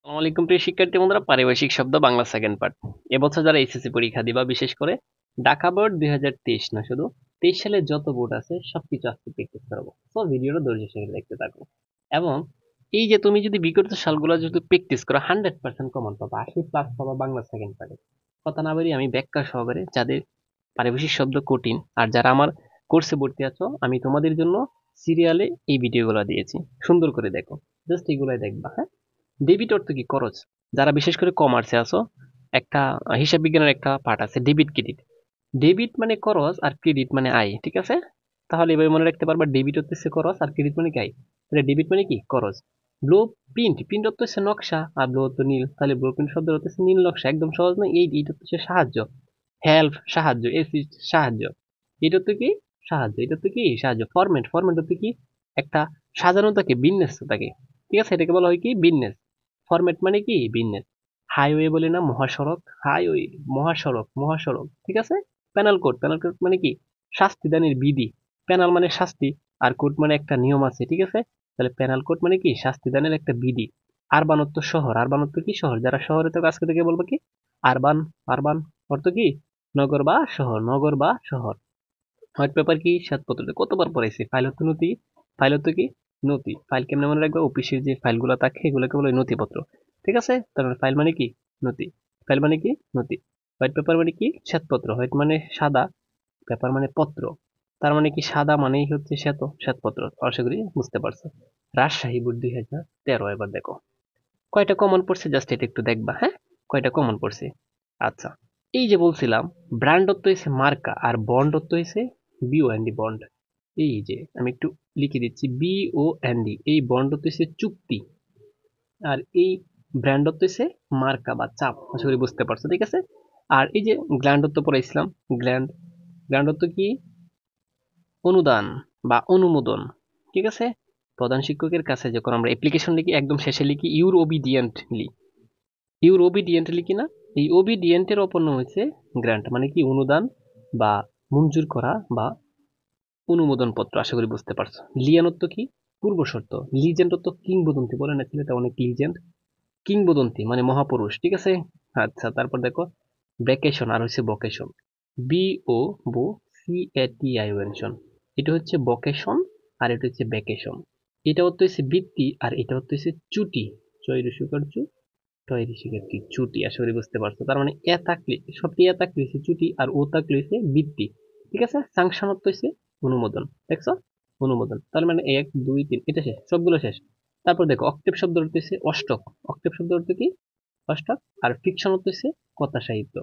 আসসালামু আলাইকুম প্রিয় শিক্ষার্থী বন্ধুরা, পারিভাষিক শব্দ বাংলা সেকেন্ড পার্ট। এবছর যারা এসএসসি পরীক্ষা দিবা, বিশেষ করে ঢাকা বোর্ড 2023 না, শুধু 23 সালে যত বোর্ড আছে সবকিছু আজকে প্র্যাকটিস করবো। তো ভিডিওটা ধৈর্য সহকারে দেখতে থাকো। এবং এই যে তুমি যদি বিগত সালগুলো যদি প্র্যাকটিস করো, 100% কমন পাবা, 80+ পাবা বাংলা সেকেন্ড পার্টে। কথা না বাড়িয়ে আমি ব্যাখ্যা সহকারে, যাদের পারিভাষিক শব্দ কঠিন আর যারা আমার কোর্সে ভর্তি আছো, আমি তোমাদের জন্য সিরিয়ালে এই ভিডিওগুলো দিয়েছি। সুন্দর করে দেখো, জাস্ট এগুলাই দেখবা। হ্যাঁ, ডেবিট অর্থ কি? খরচ। যারা বিশেষ করে কমার্সে আছো, একটা হিসাব বিজ্ঞানের একটা পার্ট আছে ডেবিট ক্রেডিট। ডেবিট মানে খরচ আর ক্রেডিট মানে আয়, ঠিক আছে? তাহলে এভাবে মনে রাখতে পারবা, ডেবিট হচ্ছে খরচ আর ক্রেডিট মানে কি আয়। তাহলে ডেবিট মানে কি? খরচ। ব্লু প্রিন্ট, প্রিন্ট অর্থ হচ্ছে নকশা, আর ব্লু অর্থ নীল, তাহলে ব্লু প্রিন্ট শব্দ হচ্ছে নীল নকশা। একদম সহজ না? এইটা হচ্ছে সাহায্য, হেল্প সাহায্য, এসিস্ট সাহায্য। এটা তো কি? সাহায্য। এটা তো কি? সাহায্য। ফরম্যাট, ফরম্যাট হচ্ছে কি? একটা সাজানো থাকে, বিন্যস্ত থাকে, ঠিক আছে? এটাকে বলা হয় কি? বিন্যাস। ফরম্যাট মানে কি? বিন্যাস। হাইওয়ে বলে না, মহাসড়ক, হাইওয়ে, মহাসড়ক, মহাসড়ক, ঠিক আছে? প্যানাল কোড, প্যানাল কোড মানে কি? শাস্তি দানের বিধি। প্যানাল মানে শাস্তি, আর কোড মানে একটা নিয়ম আছে, ঠিক আছে? তাহলে প্যানাল কোড মানে কি? শাস্তি দানের একটা বিধি। আরবানত্ব শহর, আরবানত্ব কি? শহর। যারা শহরে তো আজকে থেকে বলবো কি? আরবান, আরবান অর্থ কি? নগর বা শহর, নগর বা শহর। হোয়াইট পেপার কি? শ্বেতপত্র। কতবার পড়াইছি? ফাইল হতো নথি, ফাইল হতো কি? নথি। ফাইল কেমনে মনে রাখবে? অফিসের যে ফাইলগুলো থাকে এগুলোকে বলে নথিপত্র, ঠিক আছে? তার মানে ফাইল মানে কি? নথি। ফাইল মানে কি? নথি। হোয়াইট পেপার মানে কি? শ্বেতপত্র। হোয়াইট মানে সাদা, পেপার মানে পত্র। তার মানে কি? সাদা মানেই হচ্ছে শ্বেত, শ্বেতপত্র। আশা করি বুঝতে পারছো। রাজশাহী বোর্ড 2013। এবার দেখো কয়টা কমন পড়ছে, জাস্ট এটা একটু দেখবা। হ্যাঁ, কয়টা কমন পড়ছে। আচ্ছা, এই যে বলছিলাম, ব্র্যান্ড অর্থ হয়েছে মার্কা, আর বন্ড অর্থ হয়েছে BOND বন্ড। এই যে আমি একটু লিখে দিচ্ছি, BOND, এই বন্ড অর্থ হয়েছে চুক্তি, আর এই ব্র্যান্ড অর্থ হয়েছে মার্কা বা চাপ। আশা করি বুঝতে পারছো, ঠিক আছে? আর এই যে গ্ল্যান্ড অর্থ পড়াইছিলাম, গ্ল্যান্ড, গ্ল্যান্ড অর্থ কি? অনুদান বা অনুমোদন, ঠিক আছে? প্রধান শিক্ষকের কাছে যখন আমরা অ্যাপ্লিকেশন লিখি, একদম শেষে লিখি ইউর ওবিডিয়েন্টলি, ইউর ওবিডিয়েন্টলি কিনা, এই ওবিডিয়েন্টের অপর নাম হচ্ছে গ্র্যান্ট, মানে কি? অনুদান বা মঞ্জুর করা বা অনুমোদন পত্র। আশা করি বুঝতে পারছো। লিয়ানত্ব কি? পূর্ব শর্ত। লিজেন্ড তো কিংবদন্তি, বলে না ছেলেটা অনেক লিজেন্ড, কিংবদন্তি মানে মহাপুরুষ, ঠিক আছে? আচ্ছা, তারপর দেখো ভ্যাকেশন আর হচ্ছে বকেশন। BO বো CATION, এটা হচ্ছে বকেশন আর এটা হচ্ছে ভ্যাকেশন। এটা হচ্ছে বৃত্তি আর এটা হচ্ছে ছুটি। চৈর সুকার টয় ঋষিকের কি? ছুটি। আশা করি বুঝতে পারছো। তার মানে এ থাকলে, সবটি এ থাকলে হচ্ছে ছুটি, আর ও থাকলে হচ্ছে বৃত্তি, ঠিক আছে? সাংশনত হচ্ছে অনুমোদন, দেখছো? অনুমোদন। তার মানে 1 2 3, এটা শেষ, সবগুলো শেষ। তারপর দেখো অক্টেভ শব্দ অর্থ হচ্ছে অষ্টক। অক্টেভ শব্দ অর্থ কি? অষ্টক। আর ফিকশন অর্থ হচ্ছে কথা সাহিত্য।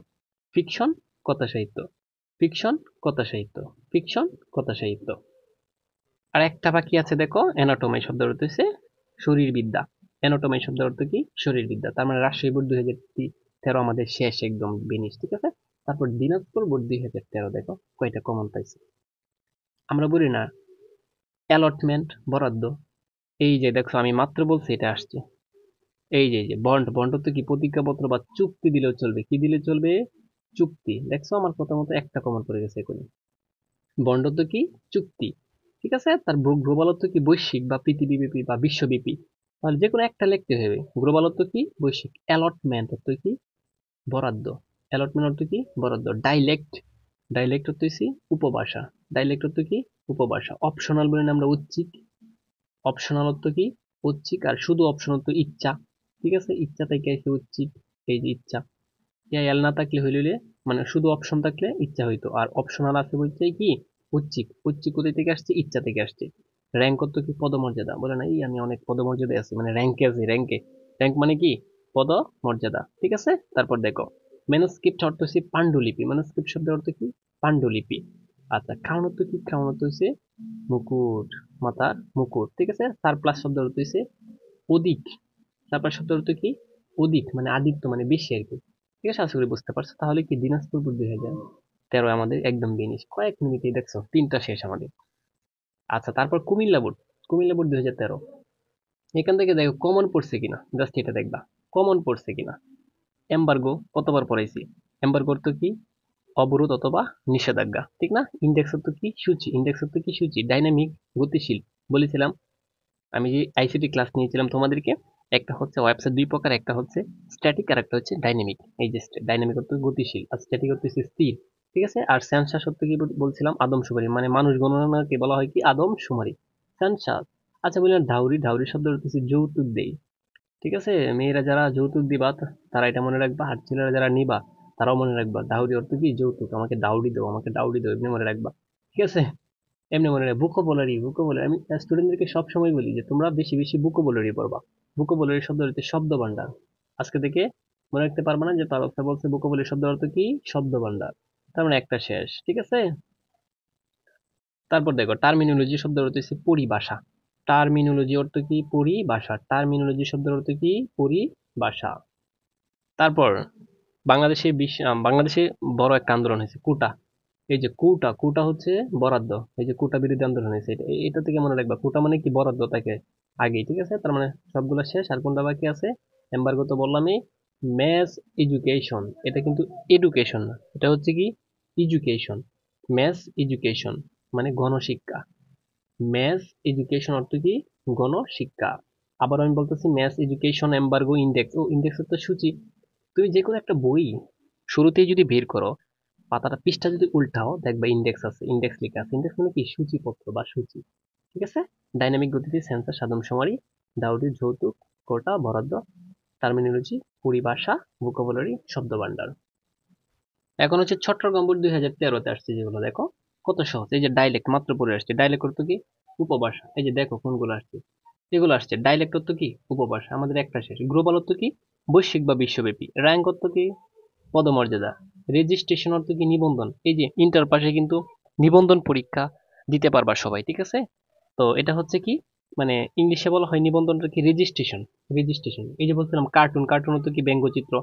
ফিকশন, কথা সাহিত্য, ফিকশন, কথা সাহিত্য, ফিকশন, কথা সাহিত্য। আর একটা বাকি আছে, দেখো অ্যানাটমি শব্দ অর্থ হচ্ছে শরীরবিদ্যা। অ্যানাটমি শব্দ অর্থ কি? শরীরবিদ্যা। তার মানে রাজশাহী বোর্ড 2013 আমাদের শেষ, একদম বিনিশ, ঠিক আছে? তারপর দিনাজপুর বোর্ড 2013, দেখো কয়টা কমন পাইছে। আমরা বলি না অ্যালটমেন্ট, বরাদ্দ। এই যে দেখো আমি মাত্র বলছি, এটা আসছে। এই যে বন্ড, বন্ড তো কি? প্রতিজ্ঞাপত্র বা চুক্তি দিলেও চলবে। কি দিলে চলবে? চুক্তি। দেখছো আমার কথা মতো একটা কমন পড়ে গেছে এখনই। বন্ড তো কি? চুক্তি, ঠিক আছে? তার গ্লোবাল অর্থ কি? বৈশ্বিক বা পৃথিবীব্যাপী বা বিশ্বব্যাপী। তাহলে যে কোনো একটা লিখতে হবে। গ্লোবাল অর্থ কি? বৈশ্বিক। অ্যালটমেন্ট অর্থ কি? বরাদ্দ। অ্যালটমেন্ট অর্থ কি? বরাদ্দ। ডাইলেক্ট, ডাইলেক্ট অর্থ হচ্ছে উপভাষা। ডাইলেক্ট অর্থ কি? উপভাষা। অপশনাল বলি না আমরা ঐচ্ছিক। অপশনাল অর্থ কি? ঐচ্ছিক। আর শুধু অপশন অর্থ ইচ্ছা, ঠিক আছে? ইচ্ছা থেকে এসে ঐচ্ছিক, এই যে ইচ্ছা। এল না থাকলে হইলে, মানে শুধু অপশন থাকলে ইচ্ছা হইতো, আর অপশনাল আছে বলতে কি? ঐচ্ছিক। ঐচ্ছিক কোথায় থেকে আসছে? ইচ্ছা থেকে আসছে। র্যাঙ্ক অর্থ কি? পদমর্যাদা। বলে না এই আমি অনেক পদমর্যাদায় আছি, মানে র্যাঙ্কে আছি, র্যাঙ্কে। র্যাঙ্ক মানে কি? পদমর্যাদা, ঠিক আছে? তারপর দেখো ম্যানুস্ক্রিপ্ট অর্থ হচ্ছে পাণ্ডুলিপি। ম্যানুস্ক্রিপ্ট শব্দের অর্থ কি? পাণ্ডুলিপি। আচ্ছা, ক্রাউন অর্থ কি? ক্রাউন অর্থ হচ্ছে মুকুট, মাথার মুকুট, ঠিক আছে? সারপ্লাস শব্দের অর্থ হচ্ছে অধিক। সারপ্লাস শব্দের অর্থ কি? অধিক মানে আদিত্য, মানে বেশি আর কি, ঠিক আছে? আশা করি বুঝতে পারছো। তাহলে কি দিনাজপুর বোর্ড 2013 আমাদের একদম বিনিশ, কয়েক মিনিটে দেখছো তিনটা শেষ আমাদের। আচ্ছা, তারপর কুমিল্লা বোর্ড, কুমিল্লা বোর্ড 2013। এখান থেকে দেখো কমন পড়ছে কিনা, জাস্ট এটা দেখবা কমন পড়ছে কিনা। এম্বার্গো কতবার পড়াইছি? এম্বার্গো অর্থ কি? অবরোধ অথবা নিষেধাজ্ঞা, ঠিক না? ইন্ডেক্স অর্থ কি? সূচি। ইন্ডেক্স অর্থ কি? সূচি। ডাইনামিক, গতিশীল বলেছিলাম আমি যে আইসিটি ক্লাস নিয়েছিলাম তোমাদেরকে। একটা হচ্ছে ওয়েবসাইট দুই প্রকার, একটা হচ্ছে স্ট্যাটিক আর একটা হচ্ছে ডাইনামিক। এই যে ডাইনামিক অর্থ গতিশীল আর স্ট্যাটিক অর্থ হচ্ছে স্থির। ঠিক আছে। আর সেন্সাস অর্থ কি বলছিলাম? আদমশুমারি, মানে মানুষ গণনাকে বলা হয় কি আদমশুমারি, সেন্সাস। আচ্ছা বললেন ডাউরি, ডাউরি শব্দ অর্থ হচ্ছে যৌতুক দেই। ঠিক আছে, মেয়েরা যারা যৌতুক দিবা তারা এটা মনে রাখবা, আর ছেলেরা যারা নিবা তারাও মনে রাখবা। ডাউরি অর্থ কি যৌতুক, আমাকে ডাউরি দাও, আমাকে ডাউরি দাও, এমনি মনে রাখবা। ঠিক আছে, এমনি মনে রাখবা। ভোকাবুলারি, ভোকাবুলারি আমি স্টুডেন্টদেরকে সবসময় বলি যে তোমরা বেশি বেশি ভোকাবুলারি পড়বা। ভোকাবুলারি শব্দ হচ্ছে শব্দ ভান্ডার। আজকে থেকে মনে রাখতে পারবা না যে পারফেক্ট বলছে ভোকাবুলারি শব্দ অর্থ কি শব্দ ভান্ডার। তার মানে একটা শেষ। ঠিক আছে, তারপর দেখো টার্মিনোলজি শব্দ অর্থ হচ্ছে পরিভাষা। টার্মিনোলজি অর্থ কি পরিভাষা, টার্মিনোলজি শব্দ অর্থ কি পরিভাষা। তারপর বাংলাদেশে বড় একটা আন্দোলন হয়েছে কোটা। এই যে কোটা, কোটা হচ্ছে বরাদ্দ। এই যে কোটা বিরোধী আন্দোলন হয়েছে, এটা থেকে মনে রাখবা কোটা মানে কি বরাদ্দ তাকে আগেই। ঠিক আছে, তার মানে সবগুলো শেষ। আর কোনটা বাকি আছে? এম্বার্গো তো বললামই। ম্যাস এডুকেশন, এটা কিন্তু এডুকেশন না, এটা হচ্ছে কি এডুকেশন। ম্যাস এডুকেশন মানে গণশিক্ষা। ম্যাস এডুকেশন অর্থ কি গণশিক্ষা। আবার আমি বলতেছি ম্যাস এডুকেশন এম্বার্গো ইন্ডেক্স। ও ইন্ডেক্স তো সূচি। তুমি যে কোনো একটা বই শুরুতেই যদি বের করো, পাতাটা পৃষ্ঠা যদি উল্টাও দেখবা ইন্ডেক্স আছে, ইন্ডেক্স লেখা আছে। ইন্ডেক্স মানে কি সূচিপত্র বা সূচি। ঠিক আছে। ডাইনামিক গতিতে সেন্সার সাদমশুমারি, ডাউরি যৌতুক, কোটা বরাদ্দ, টার্মিনোলজি পরিভাষা, ভোকাবুলারি শব্দভান্ডার। এখন হচ্ছে চট্টগ্রাম বোর্ড 2013-তে আসছে যেগুলো দেখো কত সহজ। এই যে ডাইলেক্ট মাত্র পড়ে আসছে। ডাইলেক্ট অর্থ কি উপভাষা। এই যে দেখো কোনগুলো আসছে, এগুলো আসছে। ডাইলেক্ট অর্থ কি উপভাষা, আমাদের একটা শেষ। গ্লোবাল অর্থ কি বৈশ্বিক বা বিশ্বব্যাপী। র্যাঙ্ক অর্থ কি পদমর্যাদা। রেজিস্ট্রেশন অর্থ কি নিবন্ধন। এই যে ইন্টার পাশে কিন্তু নিবন্ধন পরীক্ষা দিতে পারবা সবাই। ঠিক আছে, তো এটা হচ্ছে কি মানে ইংলিশে বলা হয় নিবন্ধনটা কি রেজিস্ট্রেশন। রেজিস্ট্রেশন। এই যে বলছিলাম কার্টুন, কার্টুন অর্থ কি ব্যঙ্গচিত্র।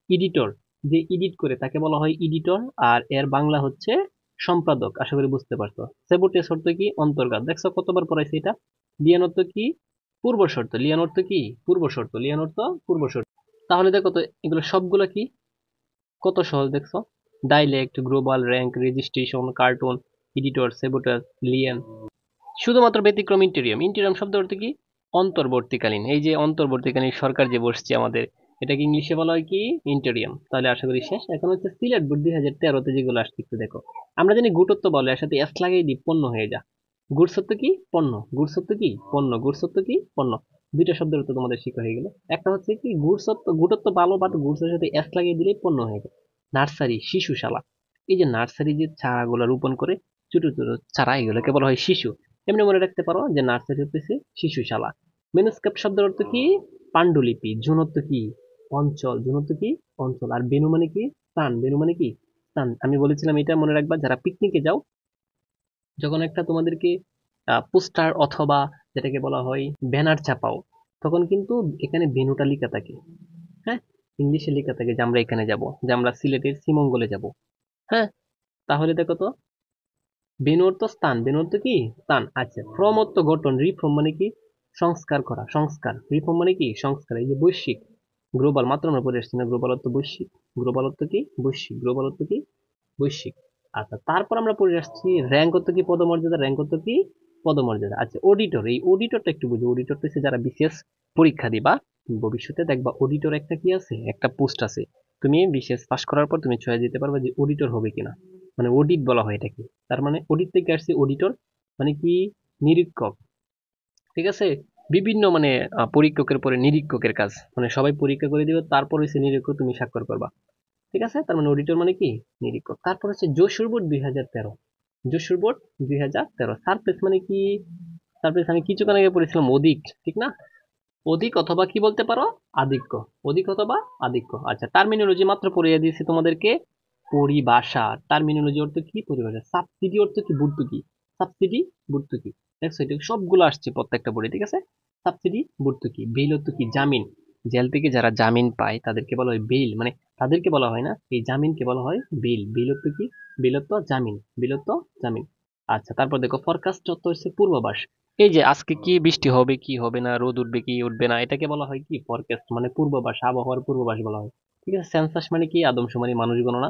এডিটর, যে এডিট করে তাকে বলা হয় এডিটর। আর এর বাংলা হচ্ছে সম্পাদক। আশা করি বুঝতে পারছো। সেবুটেস অর্থ কি অন্তর্গাত। দেখছো কতবার পড়াইছে এটা। লিয়ান অর্থ কি পূর্ব শর্ত। লিয়ান অর্থ কি পূর্ব শর্ত। লিয়ান অর্থ পূর্ব শর্ত। তাহলে দেখো তো এগুলো সবগুলো কি কত সহজ দেখছো। Dialect, global, rank, registration, cartoon, editor, সেবোটাস, লিয়ান। শুধুমাত্র ব্যতিক্রম ইন্টেরিয়ম। ইন্টেরিয়ম শব্দ অর্থ কি অন্তর্বর্তীকালীন। এই যে অন্তর্বর্তীকালীন সরকার যে বসছে আমাদের, এটাকে ইংলিশে বলা হয় কি ইন্টেরিয়ম। তাহলে আশা করি শেষ। এখন হচ্ছে সিলেট বোর্ড 2013-তে যেগুলো আসছে একটু দেখো। আমরা জানি গুটত্ব বলে, এর সাথে এস লাগিয়ে দিই পণ্য হয়ে যা। গুডসত্ব কি পণ্য, গুডসত্ব কি পণ্য, গুডসত্ব কি পণ্য। দুইটা শব্দের তো তোমাদের শিক্ষা হয়ে গেল। একটা হচ্ছে কি গুডসত্ব, গুটত্ব ভালো, বাট গুডসের সাথে এস লাগিয়ে দিলেই পণ্য হয়ে গেল। নার্সারি, শিশুশালা। এই যে নার্সারি যে চারাগুলো রোপণ করে, ছোট ছোট চারা, এগুলোকে বলা হয় শিশু। এমনি মনে রাখতে পারো যে নার্সারি হচ্ছে শিশুশালা। মেনুস্ক্রিপ্ট শব্দের অর্থ কি পাণ্ডুলিপি। জুন অর্থ কি অঞ্চল, জুন অর্থ কি অঞ্চল। আর বেনু মানে কি স্থান, বেনু মানে কি স্থান। আমি বলেছিলাম এটা মনে রাখবা যারা পিকনিকে যাও, যখন একটা তোমাদেরকে পোস্টার অথবা যেটাকে বলা হয় ব্যানার ছাপাও, তখন কিন্তু এখানে বেনুটা লেখা থাকে। হ্যাঁ, ইংলিশে লেখা থাকে যে আমরা এখানে যাব, যে আমরা সিলেটের শ্রীমঙ্গলে যাব। হ্যাঁ, তাহলে দেখো তো বেনু অর্থ স্থান, বেনু অর্থ কি স্থান। আচ্ছা, ফ্রম অর্থ গঠন, রিফর্ম মানে কি সংস্কার করা, সংস্কার। রিফর্ম মানে কি সংস্কার। এই যে বৈশ্বিক, গ্লোবাল মাত্র আমরা পড়ে আসছি না, গ্লোবাল অর্থ বৈশ্বিক। গ্লোবাল অর্থ কি বৈশ্বিক, গ্লোবাল অর্থ কি বৈশ্বিক। আচ্ছা, তারপর আমরা পড়ে আসছি র্যাঙ্ক অর্থ কি পদমর্যাদা, র্যাঙ্ক অর্থ কি পদমর্যাদা। আচ্ছা, অডিটর, এই অডিটরটা একটু বুঝি। অডিটর হচ্ছে যারা বিসিএস পরীক্ষা দিবা ভবিষ্যতে, দেখবা অডিটর একটা কি আছে, একটা পোস্ট আছে। তুমি বিসিএস পাস করার পর তুমি চয়েস দিতে পারবে যে অডিটর হবে কিনা। মানে অডিট বলা হয় এটাকে। তার মানে অডিট থেকে আসছে অডিটর, মানে কি নিরীক্ষক। ঠিক আছে, বিভিন্ন মানে পরীক্ষকের পরে নিরীক্ষকের কাজ, মানে সবাই পরীক্ষা করে দিবে, তারপর হচ্ছে নিরীক্ষক তুমি স্বাক্ষর করবা। ঠিক আছে, তার মানে অডিটর মানে কি নিরীক্ষক। তারপর হচ্ছে Jessore board 2013। Jessore board 2013 surface মানে কি। সারফেস আমি কিছুক্ষণ আগে পড়েছিলাম অধিক, ঠিক না। অধিক অথবা কি বলতে পারো আধিক্য। অধিক অথবা আধিক্য। আচ্ছা, টার্মিনোলজি মাত্র পড়িয়ে দিয়েছি তোমাদেরকে পরিভাষা। টার্মিনোলজি অর্থ কি পরিভাষা। সাবসিডি অর্থ কি ভর্তুকি। সাবসিডি ভর্তুকি। দেখছো এটা সবগুলো আসছে প্রত্যেকটা বই। ঠিক আছে, সাবসিডি ভর্তুকি। বেইল অর্থ কি জামিন। জেল থেকে যারা জামিন পায় তাদেরকে বলা হয় বেইল, মানে তাদেরকে বলা হয় না, এই জামিনকে বলা হয় বেইল। বেইল অর্থ কি বেইল অর্থ জামিন, বেইল অর্থ জামিন। আচ্ছা, তারপর দেখো ফরকাস্ট অর্থ হচ্ছে পূর্বাভাস। এই যে আজকে কি বৃষ্টি হবে কি হবে না, রোদ উঠবে কি উঠবে না, এটাকে বলা হয় কি ফরকাস্ট, মানে পূর্বাভাস, আবহাওয়ার পূর্বাভাস বলা হয়। ঠিক আছে, সেন্সাস মানে কি আদমশুমারি, মানুষ গণনা।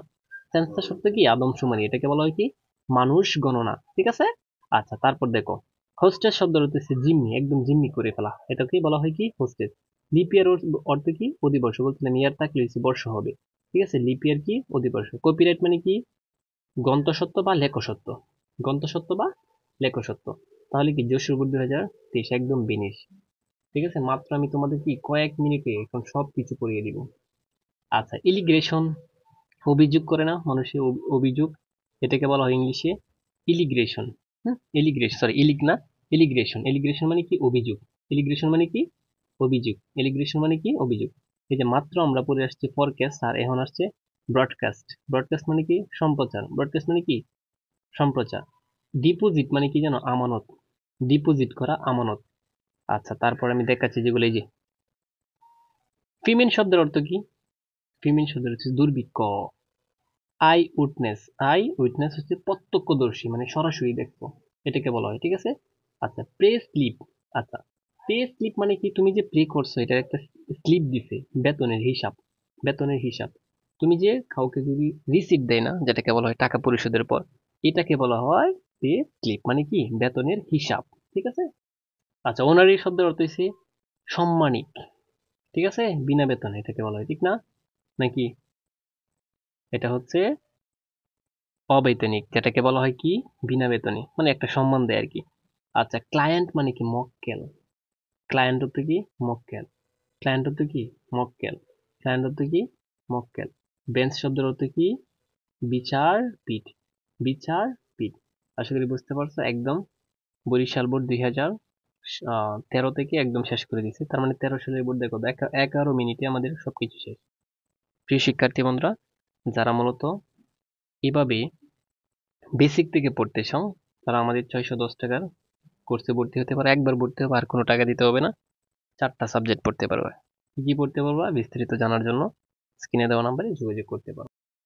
সেন্সাস শব্দ কি আদমশুমারি, এটাকে বলা হয় কি মানুষ গণনা। ঠিক আছে। আচ্ছা, তারপর দেখো হোস্টেস শব্দ হচ্ছে জিম্মি, একদম জিম্মি করে ফেলা, এটাকেই বলা হয় কি হোস্টেস। লিপ ইয়ার অর্থ কি? অধিবর্ষ। বলছিলাম ইয়ার থাকলে বর্ষ হবে। ঠিক আছে, লিপ ইয়ার কি? অধিবর্ষ। কপিরাইট মানে কি? গন্তসত্ত্ব বা লেখসত্ত্ব। গন্তসত্ত্ব বা লেখসত্ত্ব। তাহলে কি যশোরপুর 2023 একদম বিনিশ। ঠিক আছে, মাত্র আমি তোমাদের কি কয়েক মিনিটে এখন সবকিছু পড়িয়ে দিব। আচ্ছা, ইলিগ্রেশন, অভিযোগ করে না মানুষের অভিযোগ, এটাকে বলা হয় ইংলিশে ইলিগ্রেশন। ইলিগ্রেশন, সরি ইলিগ না, ইলিগ্রেশন। ইলিগ্রেশন মানে কি? অভিযোগ। ইলিগ্রেশন মানে কি? অভিযোগ। ইলিগ্রেশন মানে কি? অভিযোগ। এই যে মাত্র আমরা পড়ে আসছি ফরকাস্ট, আর এখন আসছে ব্রডকাস্ট। ব্রডকাস্ট মানে কি? সম্প্রচার। ব্রডকাস্ট মানে কি? সম্প্রচার। ডিপোজিট মানে কি জানো? আমানত। ডিপোজিট করা, আমানত। আচ্ছা, তারপর আমি দেখাচ্ছি যেগুলো, এই যে ফিমেন শব্দের অর্থ কি? ফিমেন শব্দের হচ্ছে দুর্ভিক্ষ। I witness. আই উইটনেস হচ্ছে প্রত্যক্ষদর্শী, মানে সরাসরি দেখতো, এটাকে বলা হয়। ঠিক আছে। আচ্ছা, প্রে স্লিপ। আচ্ছা, পে স্লিপ মানে কি? তুমি যে প্লে করছো এটার একটা স্লিপ দিছে, বেতনের হিসাব। বেতনের হিসাব। তুমি যে কাউকে যদি রিসিপ্ট দেয় না, যেটাকে বলা হয় টাকা পরিশোধের পর, এটাকে বলা হয় পে স্লিপ, মানে কি? বেতনের হিসাব। ঠিক আছে। আচ্ছা, অনারি শব্দের অর্থ হচ্ছে সম্মানিক। ঠিক আছে, বিনা বেতনে, এটাকে বলা হয়, ঠিক না? নাকি এটা হচ্ছে অবেতনিক, যেটাকে বলা হয় কি? বিনা বেতনে, মানে একটা সম্মান দেয় আর কি। আচ্ছা, ক্লায়েন্ট মানে কি? মক্কেল। ক্লায়েন্ট অর্থ কি? মক্কেল। ক্লায়েন্ট অর্থ কি? মক্কেল। ক্লায়েন্ট অর্থ কি? মক্কেল। বেঞ্চ শব্দের অর্থ কি? বিচারপীঠ। বিচারপীঠ। আশা করি বুঝতে পারছো একদম। বরিশাল বোর্ড 2013 থেকে একদম শেষ করে দিছে, তার মানে 13 সালের বোর্ড দেখো 11 মিনিটে আমাদের সবকিছু শেষ। প্রিয় শিক্ষার্থী বন্ধুরা, যারা মূলত এভাবে বেসিক থেকে পড়তে চাও, তারা আমাদের 610 টাকার কোর্সে ভর্তি হতে পারে। একবার ভর্তি হবে, আর কোনো টাকা দিতে হবে না। 4টা সাবজেক্ট পড়তে পারবে। কি কি পড়তে পারবা বিস্তারিত জানার জন্য স্ক্রিনে দেওয়া নাম্বারে যোগাযোগ করতে পারো।